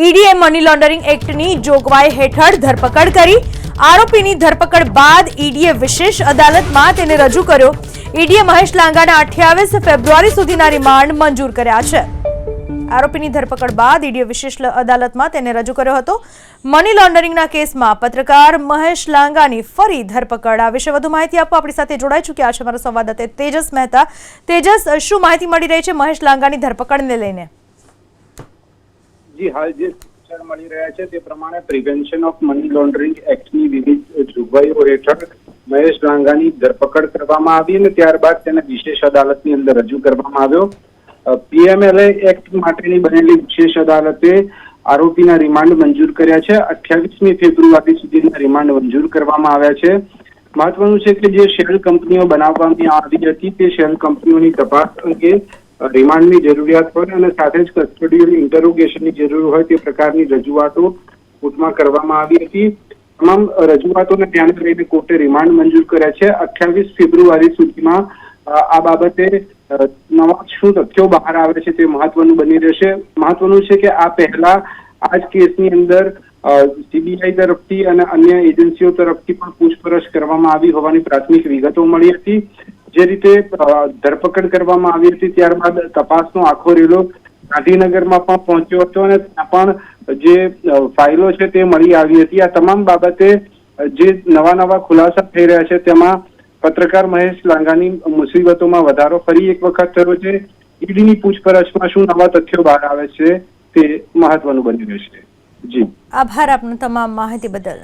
ઈડીએ money laundering એક્ટની જોગવાઈ હેઠળ ધરપકડ કરી। આરોપીની ધરપકડ બાદ ઈડીએ વિશેષ અદાલતમાં તેને રજૂ કર્યો। ઈડીએ મહેશ લાંગાના 28 ફેબ્રુઆરી સુધીના રિમાન્ડ મંજૂર કર્યા છે। આરોપીની ધરપકડ બાદ ઈડીએ વિશેષ અદાલતમાં તેને રજૂ કર્યો હતો। મની લોન્ડરિંગના કેસમાં પત્રકાર મહેશ લાંગાની ફરી ધરપકડ। આ વિશે વધુ માહિતી આપવા આપણી સાથે જોડાઈ ચૂક્યા છે અમારા સંવાદદાતા તેજસ મહેતા। તેજસ, શું માહિતી મળી રહી છે મહેશ લાંગાની ધરપકડને લઈને? જી, હાલ જે સમાચાર મળી રહ્યા છે તે પ્રમાણે પ્રિવેન્શન ઓફ મની લોન્ડરિંગ એક્ટની વિવિધ જોગવાઈઓ હેઠળ મહેશ લાંગાની ધરપકડ કરવામાં આવી અને ત્યારબાદ તેને વિશેષ અદાલતની અંદર રજૂ કરવામાં આવ્યો। પીએમએલએ એક્ટ માટેની બનેલી વિશેષ અદાલતે આરોપીના રિમાન્ડ મંજૂર કર્યા છે। 28મી ફેબ્રુઆરી સુધીના રિમાન્ડ મંજૂર કરવામાં આવ્યા છે। મહત્વનું છે કે જે શેલ કંપનીઓ બનાવવામાં આવી હતી તે શેલ કંપનીઓની તપાસ અંગે રિમાન્ડની જરૂરિયાત હોય અને સાથે જ કસ્ટોડિયલ ઇન્ટરોગેશનની જરૂર હોય તે પ્રકારની રજૂઆતો કોર્ટમાં કરવામાં આવી હતી। તમામ રજૂઆતોને ધ્યાને લઈને કોર્ટે રિમાન્ડ મંજૂર કર્યા છે। 28 ફેબ્રુઆરી સુધીમાં આ બાબતે નવા શું તથ્યો બહાર આવે છે તે મહત્વનું બની રહેશે। મહત્વનું છે કે આ પહેલા આ જ કેસની અંદર સીબીઆઈ તરફથી અને અન્ય એજન્સીઓ તરફથી પણ પૂછપરછ કરવામાં આવી હોવાની પ્રાથમિક વિગતો મળી હતી। જે રીતે ધરપકડ કરવામાં આવી હતી ત્યારબાદ તપાસનો આખો રેલો ગાંધીનગરમાં પણ પહોંચ્યો હતો અને ત્યાં પણ જે ફાઇલો છે તે મળી આવી હતી। આ તમામ બાબતે જે નવા ખુલાસા થઈ રહ્યા છે તેમાં પત્રકાર મહેશ લાંગાની મુસીબતોમાં વધારો ફરી એક વખત થયો છે। ઈડીની પૂછપરછમાં શું નવા તથ્યો બહાર આવે છે તે મહત્વનું બની રહેશે। જી, આભાર આપનો તમામ માહિતી બદલ।